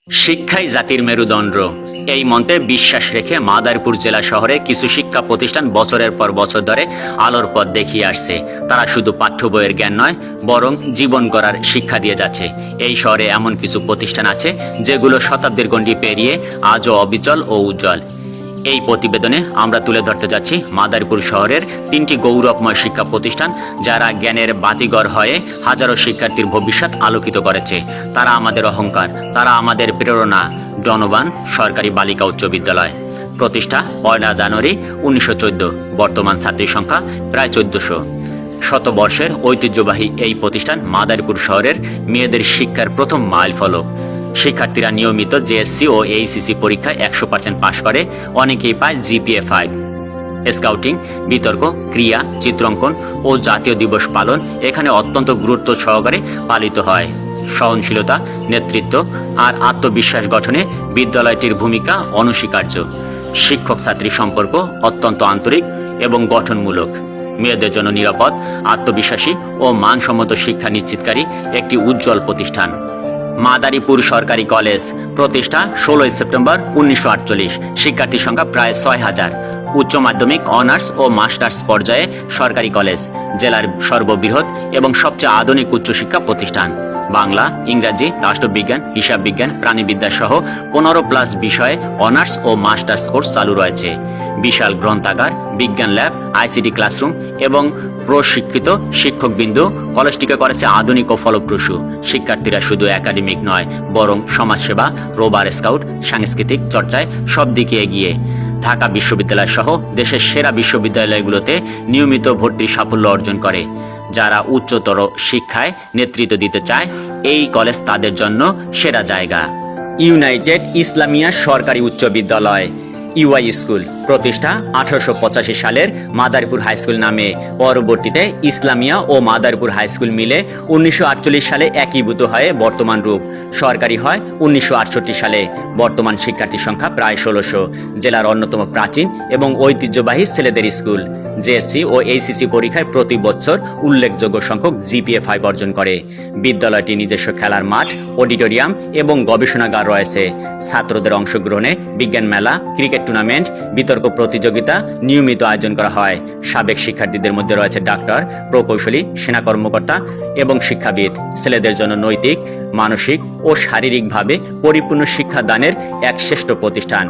শিক্ষাই জাতির মেরুদণ্ড এই মন্ত্রে বিশ্বাস রেখে মাদারীপুর জেলা শহরে কিছু শিক্ষা প্রতিষ্ঠান বছরের পর বছর ধরে আলোর পথ দেখিয়ে আসছে। তারা শুধু পাঠ্য বইয়ের জ্ঞান নয়, বরং জীবন গড়ার শিক্ষা দিয়ে যাচ্ছে। এই শহরে এমন কিছু প্রতিষ্ঠান আছে যেগুলো শতাব্দীর গণ্ডি পেরিয়ে আজও অবিচল ও উজ্জ্বল। এই প্রতিবেদনে আমরা তুলে ধরতে যাচ্ছি মাদারীপুর শহরের তিনটি গৌরবময় শিক্ষা প্রতিষ্ঠান, যারা জ্ঞানের বাতিঘর হয়ে হাজারো শিক্ষার্থীর ভবিষ্যৎ আলোকিত করেছে। তারা আমাদের অহংকার, তারা আমাদের প্রেরণা। ডনবান সরকারি বালিকা উচ্চ বিদ্যালয় প্রতিষ্ঠা 1 জানুয়ারি 1914, বর্তমান ছাত্রী সংখ্যা প্রায় 1400। শতবর্ষের ঐতিহ্যবাহী এই প্রতিষ্ঠান মাদারীপুর শহরের মেয়েদের শিক্ষার প্রথম মাইলফলক। শিক্ষার্থীরা নিয়মিত জেএসসি ও এইচএসসি পরীক্ষায় 100% পাশ করে, অনেকেই পায় জিপিএ 5। স্কাউটিং, বিতর্ক, ক্রিয়া, চিত্রাঙ্কন ও জাতীয় দিবস পালন এখানে অত্যন্ত গুরুত্ব সহকারে পালিত হয়। সহনশীলতা, নেতৃত্ব আর আত্মবিশ্বাস গঠনে বিদ্যালয়টির ভূমিকা অনস্বীকার্য। শিক্ষক ছাত্রী সম্পর্ক অত্যন্ত আন্তরিক এবং গঠনমূলক। মেয়েদের জন্য নিরাপদ, আত্মবিশ্বাসী ও মানসম্মত শিক্ষা নিশ্চিতকারী একটি উজ্জ্বল প্রতিষ্ঠান। মাদারীপুর সরকারি কলেজ প্রতিষ্ঠা 16 সেপ্টেম্বর 1948, শিক্ষার্থী সংখ্যা প্রায় 6000। উচ্চ মাধ্যমিক, অনার্স ও মাস্টার্স পর্যায়ে সরকারি কলেজ, জেলার সর্ববৃহৎ এবং সবচেয়ে আধুনিক উচ্চশিক্ষা প্রতিষ্ঠান। বাংলা, ইংরাজি, রাষ্ট্রবিজ্ঞান, হিসাব বিজ্ঞান, প্রাণীবিদ্যা সহ 15+ বিষয়ে অনার্স ও মাস্টার্স কোর্স চালু রয়েছে। বিশাল গ্রন্থাগার, বিজ্ঞান ল্যাব, আইসিটি ক্লাসরুম এবং প্রশিক্ষিত শিক্ষকবৃন্দ কলেজটিকে করেছে আধুনিক ও ফলপ্রসূ। শিক্ষার্থীরা শুধু একাডেমিক নয়, বরং সমাজসেবা, রোভার স্কাউট, সাংস্কৃতিক চর্চায় সব দিকে এগিয়ে। ঢাকা বিশ্ববিদ্যালয় সহ দেশের সেরা বিশ্ববিদ্যালয়গুলোতে নিয়মিত ভর্তির সাফল্য অর্জন করে। যারা উচ্চতর শিক্ষায় নেতৃত্ব দিতে চায়, এই কলেজ তাদের জন্য সেরা জায়গা। ইউনাইটেড ইসলামিয়া সরকারি উচ্চ বিদ্যালয় ইউআই স্কুল প্রতিষ্ঠা 1885 সালের মাদারীপুর হাই স্কুল নামে। পরবর্তীতে ইসলামিয়া ও মাদারীপুর হাই স্কুল মিলে 1948 সালে একীভূত হয়ে বর্তমান রূপ। সরকারি হয় 1968 সালে। বর্তমান শিক্ষার্থী সংখ্যা প্রায় 1600। জেলার অন্যতম প্রাচীন এবং ঐতিহ্যবাহী ছেলেদের স্কুল। জেএসসি ও এইচএসসি পরীক্ষায় প্রতি বছর উল্লেখযোগ্য সংখ্যক জিপিএ 5 অর্জন করে। বিদ্যালয়টি নিজস্ব খেলার মাঠ, অডিটোরিয়াম এবং গবেষণাগার রয়েছে। ছাত্রদের অংশগ্রহণে বিজ্ঞান মেলা, ক্রিকেট টুর্নামেন্ট, বিতর্ক প্রতিযোগিতা নিয়মিত আয়োজন করা হয়। সাবেক শিক্ষার্থীদের মধ্যে রয়েছে ডাক্তার, প্রকৌশলী, সেনা কর্মকর্তা এবং শিক্ষাবিদ। ছেলেদের জন্য নৈতিক, মানসিক ও শারীরিকভাবে পরিপূর্ণ শিক্ষাদানের এক শ্রেষ্ঠ প্রতিষ্ঠান।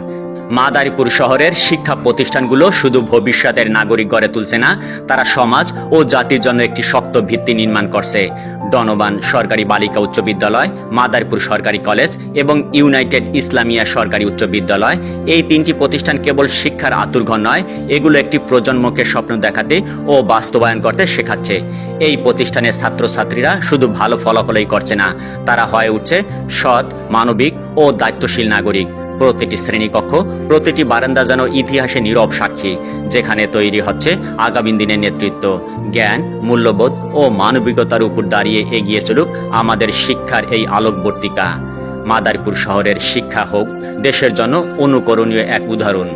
মাদারীপুর শহরের শিক্ষা প্রতিষ্ঠানগুলো শুধু ভবিষ্যতের নাগরিক গড়ে তুলছে না, তারা সমাজ ও জাতির জন্য একটি শক্ত ভিত্তি নির্মাণ করছে। ডনবান সরকারি বালিকা উচ্চ বিদ্যালয়, মাদারীপুর সরকারি কলেজ এবং ইউনাইটেড ইসলামিয়া সরকারি উচ্চ বিদ্যালয়, এই তিনটি প্রতিষ্ঠান কেবল শিক্ষার আতুরঘর নয়, এগুলো একটি প্রজন্মকে স্বপ্ন দেখাতে ও বাস্তবায়ন করতে শেখাচ্ছে। এই প্রতিষ্ঠানের ছাত্রছাত্রীরা শুধু ভালো ফলাফলই করছে না, তারা হয়ে উঠছে সৎ, মানবিক ও দায়িত্বশীল নাগরিক। প্রতিটি শ্রেণীকক্ষ, প্রতিটি বারান্দা যেন ইতিহাসে নীরব সাক্ষী, যেখানে তৈরি হচ্ছে আগামী দিনের নেতৃত্ব। জ্ঞান, মূল্যবোধ ও মানবিকতার উপর দাঁড়িয়ে এগিয়ে চলুক আমাদের শিক্ষার এই আলোকবর্তিকা। মাদারীপুর শহরের শিক্ষা হোক দেশের জন্য অনুকরণীয় এক উদাহরণ।